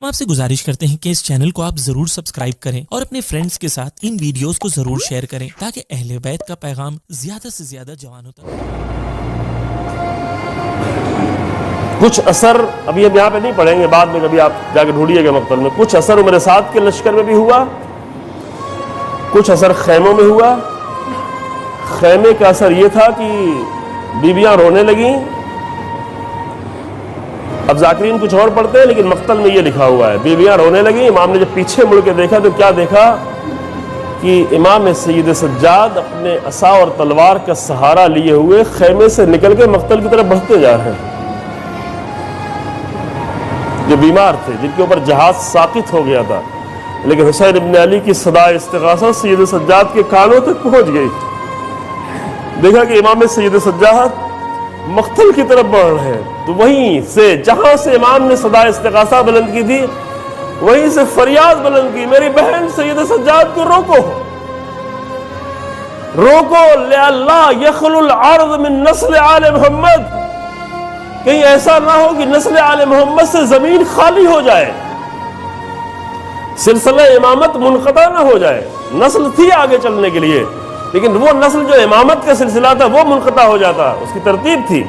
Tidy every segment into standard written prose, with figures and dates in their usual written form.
ہم آپ سے گزارش کرتے ہیں کہ اس چینل کو آپ ضرور سبسکرائب کریں اور اپنے فرینڈز کے ساتھ ان ویڈیوز کو ضرور شیئر کریں تاکہ اہل بیت کا پیغام زیادہ سے زیادہ جوانوں تک۔ کچھ اثر ابھی ہم یہاں پہ نہیں پڑھیں گے، بعد میں کبھی آپ جا کے ڈھونڈیے گا مقتل میں۔ کچھ اثر عمر سعد کے لشکر میں بھی ہوا، کچھ اثر خیموں میں ہوا۔ خیمے کا اثر یہ تھا کہ بیویاں رونے لگیں۔ اب ذاکرین کچھ اور پڑھتے ہیں لیکن مقتل میں یہ لکھا ہوا ہے، بیویاں رونے لگیں۔ امام نے جب پیچھے مڑ کے دیکھا تو کیا دیکھا کہ امام سید سجاد اپنے عصا اور تلوار کا سہارا لیے ہوئے خیمے سے نکل کے مقتل کی طرف بڑھتے جا رہے ہیں۔ جو بیمار تھے، جن کے اوپر جہاز ساقط ہو گیا تھا، لیکن حسین ابن علی کی صدا استغاثہ سید سجاد کے کانوں تک پہنچ گئی۔ دیکھا کہ امام سید سجاد مقتل کی طرف بڑھ رہے ہیں، تو وہیں سے جہاں سے امام نے صدا استغاثہ بلند کی تھی وہیں سے فریاد بلند کی، میری بہن سید سجاد کو روکو روکو، لِأَلَّا يَخْلُ الْعَرْض مِن نسل آل محمد، کہیں ایسا نہ ہو کہ نسل آل محمد سے زمین خالی ہو جائے، سلسلہ امامت منقطع نہ ہو جائے۔ نسل تھی آگے چلنے کے لیے، لیکن وہ نسل جو امامت کا سلسلہ تھا وہ منقطع ہو جاتا، اس کی ترتیب تھی۔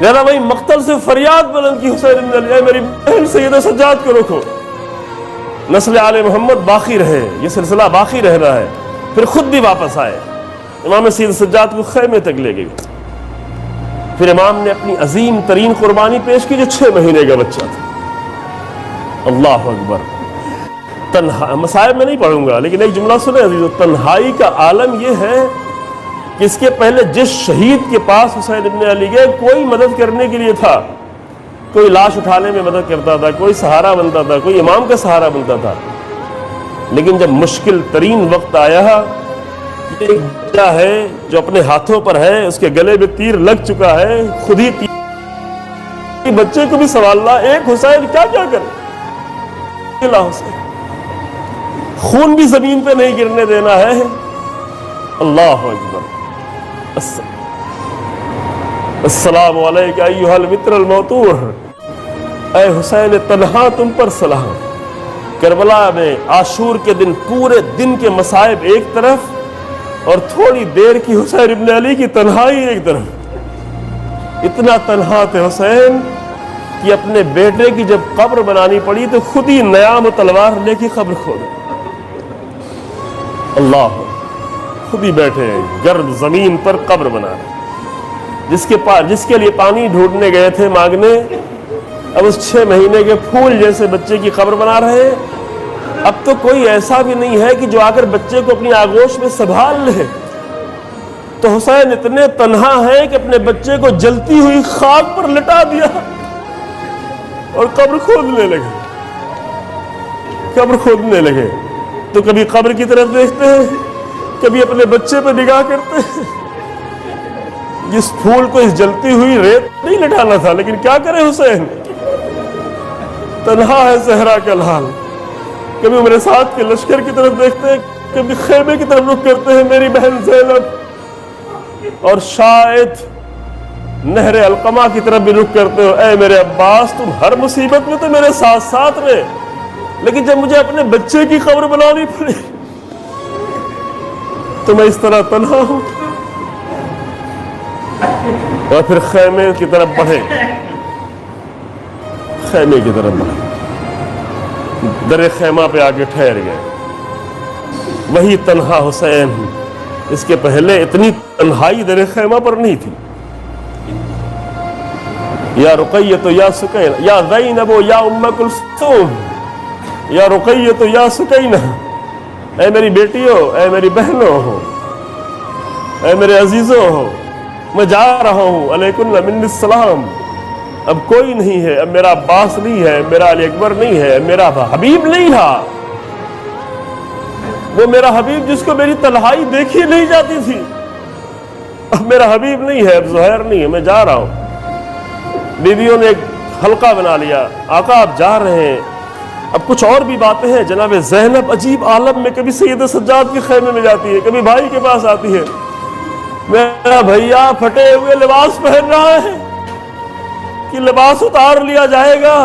لہذا وہی مقتل سے فریاد بلند کی، حسین بن علی میری بہن سید سجاد کو روکو، نسل آل محمد باقی رہے، یہ سلسلہ باقی رہنا ہے۔ پھر خود بھی واپس آئے، امام سید سجاد کو خیمے تک لے گئے۔ پھر امام نے اپنی عظیم ترین قربانی پیش کی جو 6 مہینے کا بچہ تھا۔ اللہ اکبر۔ تنہا مصائب میں نہیں پڑھوں گا لیکن ایک جملہ سنیں عزیزو، تنہائی کا عالم یہ ہے کہ اس کے پہلے جس شہید کے پاس حسین ابن علی گئے، کوئی مدد کرنے کے لیے تھا، کوئی لاش اٹھانے میں مدد کرتا تھا، کوئی سہارا بنتا تھا، کوئی امام کا سہارا بنتا تھا، لیکن جب مشکل ترین وقت آیا، ایک بچہ ہے جو اپنے ہاتھوں پر ہے، اس کے گلے میں تیر لگ چکا ہے، خود ہی تیر، بچے کو بھی سنبھالنا، ایک حسین کیا کیا کرے، حسین خون بھی زمین پہ نہیں گرنے دینا ہے۔ اللہ اکبر۔ السلام علیکہ ایھا المطر الموتور، اے حسین تنہا تم پر سلام۔ کربلا میں عاشور کے دن پورے دن کے مصائب ایک طرف اور تھوڑی دیر کی حسین ابن علی کی تنہائی ایک طرف۔ اتنا تنہا تھے حسین کہ اپنے بیٹے کی جب قبر بنانی پڑی تو خود ہی نیام و تلوار لے کے قبر کھودی۔ اللہ، خود ہی بیٹھے ہیں گرم زمین پر قبر بنا رہے، جس کے لیے پانی ڈھونڈنے گئے تھے مانگنے، اب اس 6 مہینے کے پھول جیسے بچے کی قبر بنا رہے ہیں۔ اب تو کوئی ایسا بھی نہیں ہے کہ جو آ کر بچے کو اپنی آغوش میں سنبھال لے، تو حسین اتنے تنہا ہیں کہ اپنے بچے کو جلتی ہوئی خاک پر لٹا دیا اور قبر کھودنے لگے۔ تو کبھی قبر کی طرف دیکھتے ہیں، کبھی اپنے بچے پہ نگاہ کرتے ہیں۔ جس پھول کو اس جلتی ہوئی ریت نہیں لٹانا تھا، لیکن کیا کرے حسین، تنہا ہے صحرا کا لال۔ کبھی عمر سعد کے لشکر کی طرف دیکھتے ہیں، کبھی خیمے کی طرف رخ کرتے ہیں، میری بہن زینب، اور شاید نہر القمہ کی طرف بھی رخ کرتے ہو، اے میرے عباس تم ہر مصیبت میں تو میرے ساتھ ساتھ رہے، لیکن جب مجھے اپنے بچے کی قبر بنانی پڑی تو میں اس طرح تنہا ہوں۔ اور پھر خیمے کی طرف بڑھے، در خیمہ پہ آ کے ٹھہر گئے۔ وہی تنہا حسین، اس کے پہلے اتنی تنہائی در خیمہ پر نہیں تھی۔ یا رقیۃ یا سکینہ یا زینب یا ام کلثوم یا رقیۃ یا سکینہ، اے میری بیٹیوں، اے میری بہنوں ہو، اے میرے عزیزوں ہو، میں جا رہا ہوں، علیکن منی السلام۔ اب کوئی نہیں ہے، اب میرا عباس نہیں ہے، میرا علی اکبر نہیں ہے، میرا حبیب نہیں تھا، وہ میرا حبیب جس کو میری تنہائی دیکھی نہیں جاتی تھی، اب میرا حبیب نہیں ہے، اب زہیر نہیں ہے، میں جا رہا ہوں۔ بیویوں نے ایک حلقہ بنا لیا، آقا آپ جا رہے ہیں۔ اب کچھ اور بھی باتیں ہیں، جناب زینب عجیب عالم میں کبھی سید سجاد کے خیمے میں جاتی ہے، کبھی بھائی کے پاس آتی ہے، میرا بھیا پھٹے ہوئے لباس پہن رہا ہے کہ لباس اتار لیا جائے گا،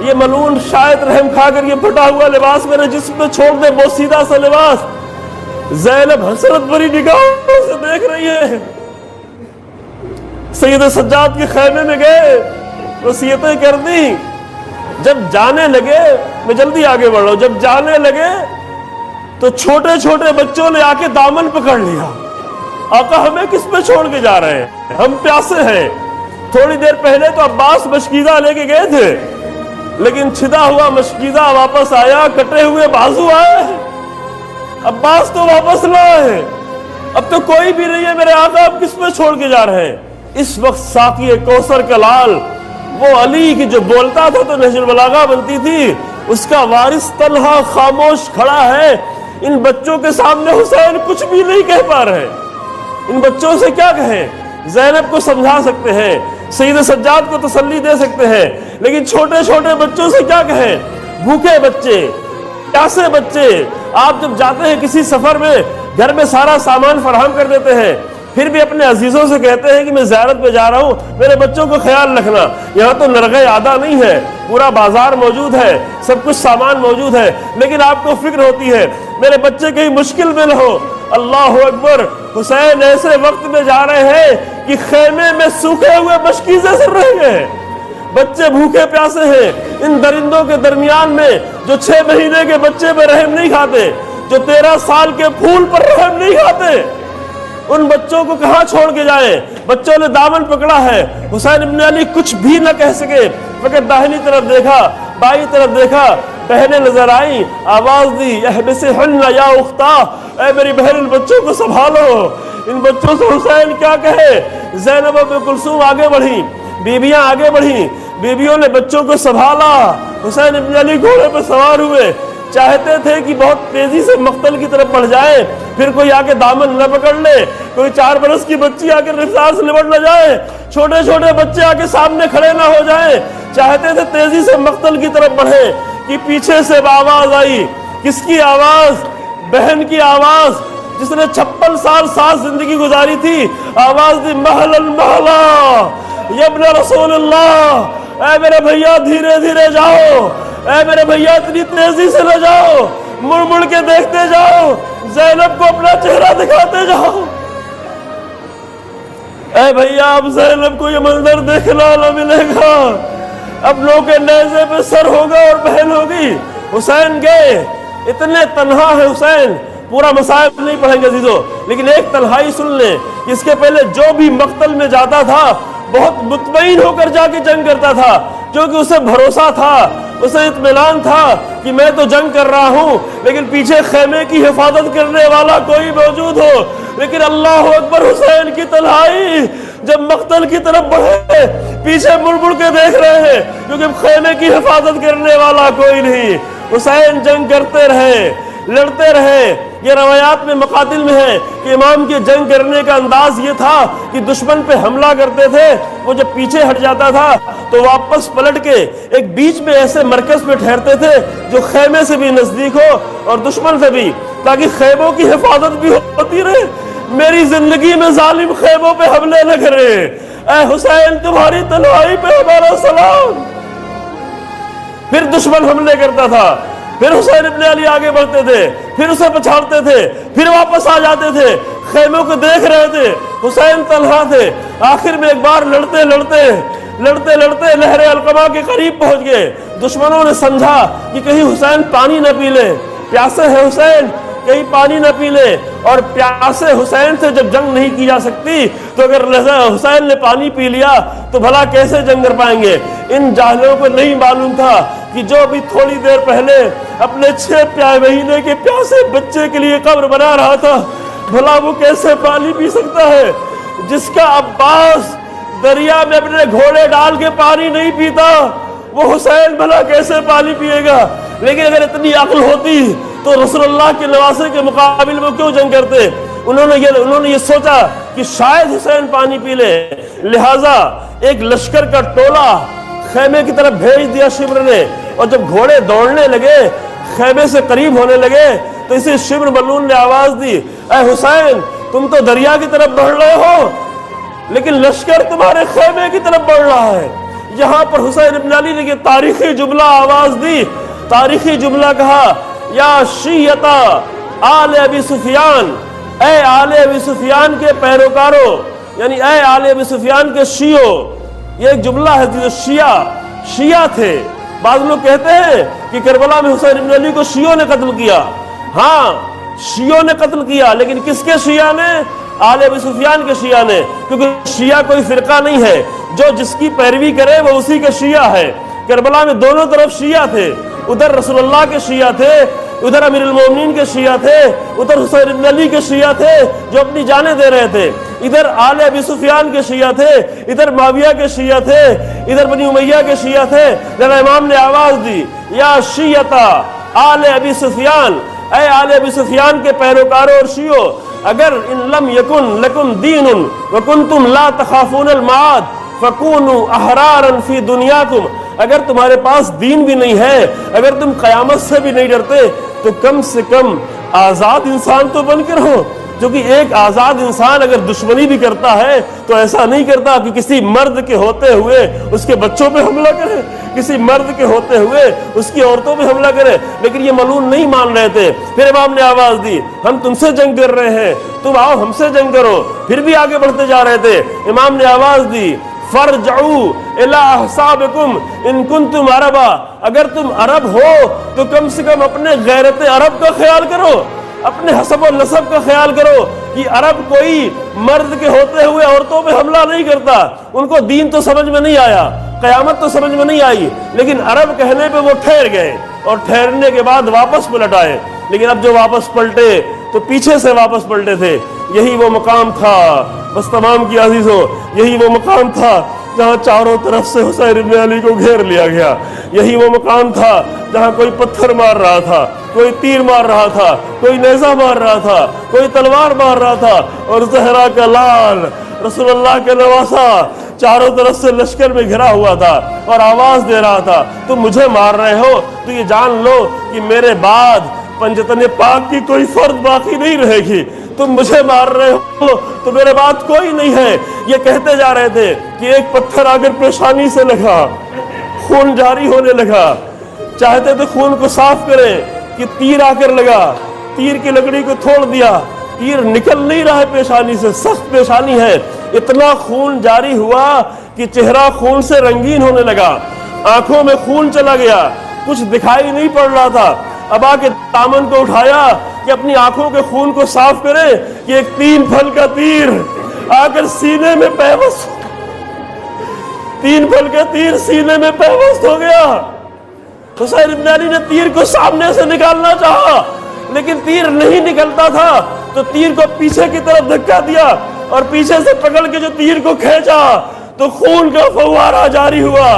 یہ ملعون شاید رحم کھا کر یہ پھٹا ہوا لباس میرے جسم پہ چھوڑ دے، بوسیدہ سا لباس۔ زینب حسرت بھری نگاہوں سے دیکھ رہی ہے۔ سید سجاد کے خیمے میں گئے، وصیتیں کر دی۔ جب جانے لگے، میں جلدی آگے بڑھ رہا ہوں، جب جانے لگے تو چھوٹے چھوٹے بچوں نے آ کے دامن پکڑ لیا۔ آقا ہمیں کس پہ چھوڑ کے جا رہے ہیں؟ ہم پیاسے ہیں۔ تھوڑی دیر پہلے تو عباس مشکیزہ لے کے گئے تھے، لیکن چھدا ہوا مشکیزہ واپس آیا، کٹے ہوئے بازو آئے۔ عباس تو واپس لائے، اب تو کوئی بھی نہیں ہے میرے آقا، اب کس پہ چھوڑ کے جا رہے ہیں؟ اس وقت ساقی کوثر کا لال، وہ علی کی جو بولتا تھا تو نہج البلاغہ بنتی تھی، اس کا وارث طلحہ خاموش کھڑا ہے۔ ان بچوں کے سامنے حسین کچھ بھی نہیں کہہ پا رہے، ان بچوں سے کیا کہیں؟ زینب کو سمجھا سکتے ہیں، سید سجاد کو تسلی دے سکتے ہیں، لیکن چھوٹے چھوٹے بچوں سے کیا کہیں؟ بھوکے بچے، پیاسے بچے۔ آپ جب جاتے ہیں کسی سفر میں، گھر میں سارا سامان فراہم کر دیتے ہیں، پھر بھی اپنے عزیزوں سے کہتے ہیں کہ میں زیارت پہ جا رہا ہوں، میرے بچوں کو خیال رکھنا۔ یہاں تو نرغہ عادہ نہیں ہے، پورا بازار موجود ہے، سب کچھ سامان موجود ہے، لیکن آپ کو فکر ہوتی ہے میرے بچے کہیں مشکل میں نہ ہو۔ اللہ اکبر، حسین ایسے وقت میں جا رہے ہیں کہ خیمے میں سوکھے ہوئے مشکیزے سے رہ گئے، بچے بھوکے پیاسے ہیں۔ ان درندوں کے درمیان میں جو 6 مہینے کے بچے پہ رحم نہیں کھاتے، جو 13 سال کے پھول پر رحم نہیں کھاتے، ان بچوں کو کہاں چھوڑ کے جائیں؟ بچوں نے دامن پکڑا ہے۔ حسین ابن علی کچھ بھی نہ کہہ سکے، فقط داہنی طرف دیکھا، بائیں طرف دیکھا، بہنیں نظر آئیں، آواز دی، احبسہن یا اختہ، اے میری بہن ان بچوں کو سنبھالو۔ ان بچوں سے حسین کیا کہے؟ زینب ام کلثوم آگے بڑھی، بیویاں آگے بڑھیں، بیویوں نے بچوں کو سنبھالا۔ حسین ابن علی گھوڑے پہ سوار ہوئے، چاہتے تھے کہ بہت تیزی سے مقتل کی طرف بڑھ جائے، پھر کوئی آ کے دامن نہ پکڑ لے، کوئی 4 برس کی بچی آ کے رفتار سے لپٹ نہ جائے، چھوٹے چھوٹے بچے آ کے سامنے کھڑے نہ ہو جائیں۔ چاہتے تھے تیزی سے مقتل کی طرف بڑھے کہ پیچھے سے آواز آئی۔ کس کی آواز؟ بہن کی آواز، جس نے 56 سال ساتھ زندگی گزاری تھی۔ آواز دی، مہلن مہلا یا ابن رسول اللہ، اے میرے بھیا دھیرے دھیرے جاؤ، اے میرے بھیا اتنی تیزی سے نہ جاؤ، مڑ مڑ کے دیکھتے جاؤ، زینب کو اپنا چہرہ دکھاتے جاؤ۔ اے بھیا اب زینب کو یہ منظر دیکھنا نہ ملے گا، اب لوگوں کے نیزے پہ سر ہوگا اور بہن ہوگی۔ حسین گئے، اتنے تنہا ہے حسین، پورا مصائب نہیں پڑھیں گے عزیزو، لیکن ایک تنہائی سن لیں۔ اس کے پہلے جو بھی مقتل میں جاتا تھا بہت مطمئن ہو کر جا کے جنگ کرتا تھا، کیونکہ اسے بھروسہ تھا، اسے اطمینان تھا کہ میں تو جنگ کر رہا ہوں لیکن پیچھے خیمے کی حفاظت کرنے والا کوئی موجود ہو۔ لیکن اللہ اکبر، حسین کی تنہائی، جب مقتل کی طرف بڑھے پیچھے مڑ مڑ کے دیکھ رہے ہیں کیونکہ خیمے کی حفاظت کرنے والا کوئی نہیں۔ حسین جنگ کرتے رہے، لڑتے رہے۔ یہ روایات میں مقاتل میں ہے کہ امام کے جنگ کرنے کا انداز یہ تھا کہ دشمن پہ حملہ کرتے تھے، وہ جب پیچھے ہٹ جاتا تھا تو واپس پلٹ کے ایک بیچ میں ایسے مرکز پہ ٹھہرتے تھے جو خیمے سے بھی نزدیک ہو اور دشمن سے بھی، تاکہ خیموں کی حفاظت بھی ہوتی رہے۔ میری زندگی میں ظالم خیموں پہ حملے نہ کرے۔ اے حسین تمہاری تنہائی پہ ہمارا سلام۔ پھر دشمن حملے کرتا تھا، پھر حسین ابن علی آگے بڑھتے تھے، پھر اسے پچھاڑتے تھے، پھر واپس آ جاتے تھے، خیموں کو دیکھ رہے تھے۔ حسین تنہا تھے۔ آخر میں ایک بار لڑتے لڑتے نہر القمہ کے قریب پہنچ گئے۔ دشمنوں نے سمجھا کہ کہیں حسین پانی نہ پی لے، پیاسے ہے حسین، کہیں پانی نہ پی لے، اور پیاسے حسین سے جب جنگ نہیں کی جا سکتی تو اگر حسین نے پانی پی لیا تو بھلا کیسے جنگ کر پائیں گے؟ ان جاہلوں کو نہیں معلوم تھا کہ جو ابھی تھوڑی دیر پہلے اپنے 6 مہینے کے پیاسے بچے کے لیے قبر بنا رہا تھا، بھلا وہ کیسے پانی پی سکتا ہے؟ جس کا عباس دریا میں اپنے گھوڑے ڈال کے پانی نہیں پیتا، وہ حسین بھلا کیسے پانی پیے گا؟ لیکن اگر اتنی عقل ہوتی تو رسول اللہ کے نواسے کے مقابل وہ کیوں جنگ کرتے؟ انہوں نے یہ سوچا کہ شاید حسین پانی پی لے، لہٰذا ایک لشکر کا ٹولہ خیمے کی طرف بھیج دیا شمر نے، اور جب گھوڑے دوڑنے لگے، خیمے سے قریب ہونے لگے، تو اسی شمر ملعون نے آواز دی، اے حسین تم تو دریا کی طرف بڑھ رہے ہو لیکن لشکر تمہارے خیمے کی طرف بڑھ رہا ہے۔ یہاں پر حسین ابن علی نے یہ تاریخی جملہ آواز دی، تاریخی جملہ کہا، یا شیعتا آل ابی سفیان، اے آل ابی سفیان کے پیروکاروں، یعنی اے آل ابی سفیان کے شیعوں۔ یہ ایک جملہ ہے جو شیعہ تھے۔ بعض لوگ کہتے ہیں کہ کربلا میں حسین ابن علی کو شیعوں نے قتل کیا۔ ہاں، شیعوں نے قتل کیا، لیکن کس کے شیعہ نے؟ آل ابی سفیان کے شیعہ نے، کیونکہ شیعہ کوئی فرقہ نہیں ہے، جو جس کی پیروی کرے وہ اسی کے شیعہ ہے۔ کربلا میں دونوں طرف شیعہ تھے، ادھر رسول اللہ کے شیعہ تھے، ادھر امیر المومنین کے شیعہ تھے، ادھر حسین ابن علی کے شیعہ تھے جو اپنی جانیں دے رہے تھے، ادھر آل ابی سفیان کے شیعہ تھے، ادھر معاویہ کے شیعہ تھے، ادھر بنی امیہ کے شیعہ تھے۔ لہذا امام نے آواز دی، یا شیعتا آل ابی سفیان، اے آل ابی سفیان کے پیروکاروں اور شیعوں، اگر ان لم یکن لکم دین وکنتم لا تخافون المعاد فکونوا احرارا فی دنیاکم، اگر تمہارے پاس دین بھی نہیں ہے، اگر تم قیامت سے بھی نہیں ڈرتے، تو کم سے کم آزاد انسان تو بن کے رہو۔ کیونکہ ایک آزاد انسان اگر دشمنی بھی کرتا ہے تو ایسا نہیں کرتا کہ کسی مرد کے ہوتے ہوئے اس کے بچوں پہ حملہ کرے، کسی مرد کے ہوتے ہوئے اس کی عورتوں پہ حملہ کرے، لیکن یہ ملعون نہیں مان رہے تھے۔ پھر امام نے آواز دی، ہم تم سے جنگ کر رہے ہیں، تم آؤ ہم سے جنگ کرو۔ پھر بھی آگے بڑھتے جا رہے تھے۔ امام نے آواز دی، فرجعوا الی احسابکم ان کنتم عربا، اگر تم عرب ہو تو کم سے کم اپنے غیرت عرب کا خیال کرو، اپنے حسب و نسب کا خیال کرو کہ عرب کوئی مرد کے ہوتے ہوئے عورتوں پہ حملہ نہیں کرتا۔ ان کو دین تو سمجھ میں نہیں آیا، قیامت تو سمجھ میں نہیں آئی، لیکن عرب کہنے پہ وہ ٹھہر گئے، اور ٹھہرنے کے بعد واپس پلٹ آئے۔ لیکن اب جو واپس پلٹے تو پیچھے سے واپس پلٹے تھے۔ یہی وہ مقام تھا، بس تمام کی عزیزوں، یہی وہ مقام تھا جہاں چاروں طرف سے حسین ابن علی کو گھیر لیا گیا۔ یہی وہ مقام تھا جہاں کوئی پتھر مار رہا تھا، کوئی تیر مار رہا تھا، کوئی نیزہ مار رہا تھا، کوئی تلوار مار رہا تھا، اور زہرا کا لال رسول اللہ کے نواسا چاروں طرف سے لشکر میں گھرا ہوا تھا اور آواز دے رہا تھا، تم مجھے مار رہے ہو تو یہ جان لو کہ میرے بعد پنجتن پاک کی کوئی فرد باقی نہیں رہے گی، تم مجھے مار رہے ہو تو میرے بعد کوئی نہیں ہے۔ یہ کہتے جا رہے تھے کہ ایک پتھر آ کر پیشانی سے لگا، خون جاری ہونے لگا، چاہتے تھے خون کو صاف کریں کہ تیر آ کر لگا، تیر کی لکڑی کو تھوڑ دیا، تیر نکل نہیں رہا ہے پیشانی سے، سخت پیشانی ہے، اتنا خون جاری ہوا کہ چہرہ خون سے رنگین ہونے لگا، آنکھوں میں خون چلا گیا، کچھ دکھائی نہیں پڑ رہا تھا۔ اب آ کے دامن کو اٹھایا کہ اپنی آنکھوں کے خون کو صاف کرے کہ ایک 3 پھل کا تیر آ کر سینے میں پیوست، 3 پھل کا تیر سینے میں پیوست ہو گیا۔ حسین ابن علی نے تیر کو سامنے سے نکالنا چاہا، لیکن تیر نہیں نکلتا تھا، تو تیر کو پیچھے کی طرف دھکا دیا اور پیچھے سے پکڑ کے جو تیر کو کھینچا تو خون کا فوارہ جاری ہوا،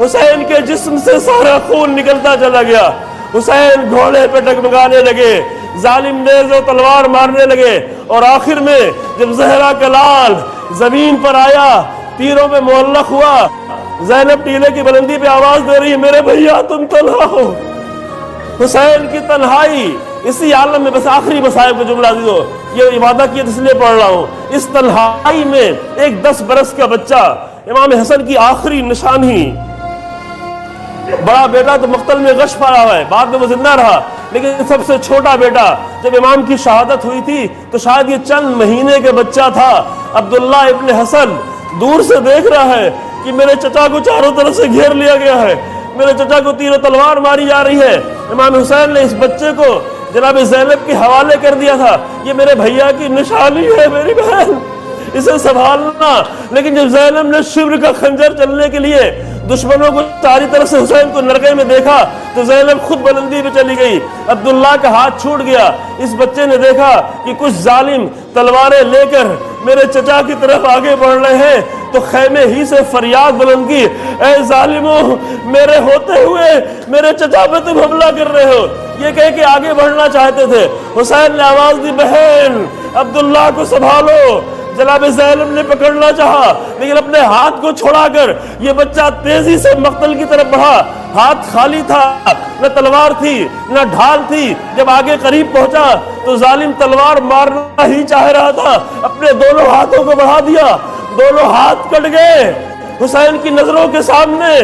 حسین کے جسم سے سارا خون نکلتا چلا گیا۔ حسین گھوڑے پہ ڈگمگانے لگے، ظالم نیز و تلوار مارنے لگے، اور آخر میں جب زہرا کا لال زمین پر آیا، تیروں میں معلق ہوا، زینب ٹیلے کی بلندی پہ آواز دے رہی ہے، میرے بھیا تم تنہا ہو۔ حسین کی تنہائی اسی عالم میں، بس آخری مصائب کا جملہ دیدو، یہ عبادہ کی اس لیے پڑھ رہا ہوں، اس تنہائی میں ایک 10 برس کا بچہ، امام حسن کی آخری نشانی، بڑا بیٹا تو مقتل میں غش پڑا ہوا ہے، بعد میں وہ زندہ رہا، لیکن سب سے چھوٹا بیٹا جب امام کی شہادت ہوئی تھی تو شاید یہ چند مہینے کے بچہ تھا، عبداللہ ابن حسن دور سے دیکھ رہا ہے کہ میرے چچا کو چاروں طرف سے گھیر لیا گیا ہے، میرے چچا کو تیر و تلوار ماری جا رہی ہے۔ امام حسین نے اس بچے کو جناب زینب کے حوالے کر دیا تھا، یہ میرے بھیا کی نشانی ہے، میری بہن اسے سنبھالنا۔ لیکن جب زینب نے شبر کا خنجر چلنے کے لیے دشمنوں کو چاری طرف سے حسین کو نرگے میں دیکھا تو زینب خود بلندی پہ چلی گئی، عبداللہ کا ہاتھ چھوٹ گیا۔ اس بچے نے دیکھا کہ کچھ ظالم تلواریں لے کر میرے چچا کی طرف آگے بڑھ رہے ہیں، تو خیمے ہی سے فریاد بلند کی، اے ظالموں، میرے ہوتے ہوئے میرے چچا پہ تم حملہ کر رہے ہو۔ یہ کہہ کے آگے بڑھنا چاہتے تھے، حسین نے آواز دی، بہن عبداللہ کو سنبھالو۔ جناب زینب نے پکڑنا چاہا، لیکن اپنے ہاتھ کو چھوڑا کر یہ بچہ تیزی سے مقتل کی طرف بڑھا، ہاتھ خالی تھا، نہ تلوار تھی نہ ڈھال تھی۔ جب آگے قریب پہنچا تو ظالم تلوار مارنا ہی چاہ رہا تھا، اپنے دونوں ہاتھوں کو بڑھا دیا، دونوں ہاتھ کٹ گئے، حسین کی نظروں کے سامنے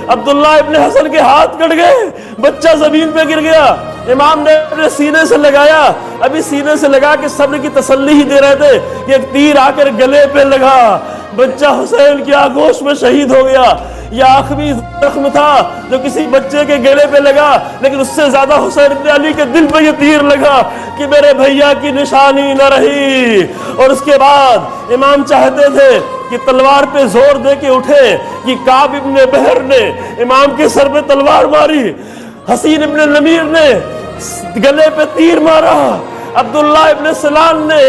عبداللہ ابن حسن کے ہاتھ کٹ گئے، بچہ زمین پہ گر گیا، امام نے اپنے سینے سے لگایا، ابھی سینے سے لگا کے صبر کی تسلی ہی دے رہے تھے کہ ایک تیر آ کر گلے پہ لگا، بچہ حسین کی آغوش میں شہید ہو گیا۔ یہ آخری زخم تھا جو کسی بچے کے گلے پہ لگا، لیکن اس سے زیادہ حسین ابن علی کے دل پہ یہ تیر لگا کہ میرے بھیا کی نشانی نہ رہی۔ اور اس کے بعد امام چاہتے تھے کہ تلوار پہ زور دے کے اٹھے، کہ کعب ابن بحر نے امام کے سر پہ تلوار ماری، حسین ابن نمیر نے گلے پہ تیر مارا، عبداللہ ابن سلام نے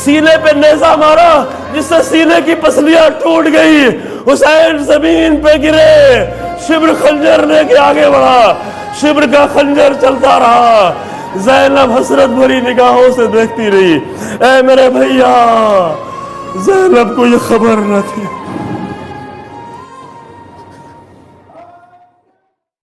سینے پہ نیزہ مارا جس سے سینے کی پسلیاں ٹوٹ گئی، حسین زمین پہ گرے، شبر خنجر لے کے آگے بڑھا، شبر کا خنجر چلتا رہا، زینب حسرت بھری نگاہوں سے دیکھتی رہی۔ اے میرے بھیا، زینب کو یہ خبر نہ تھی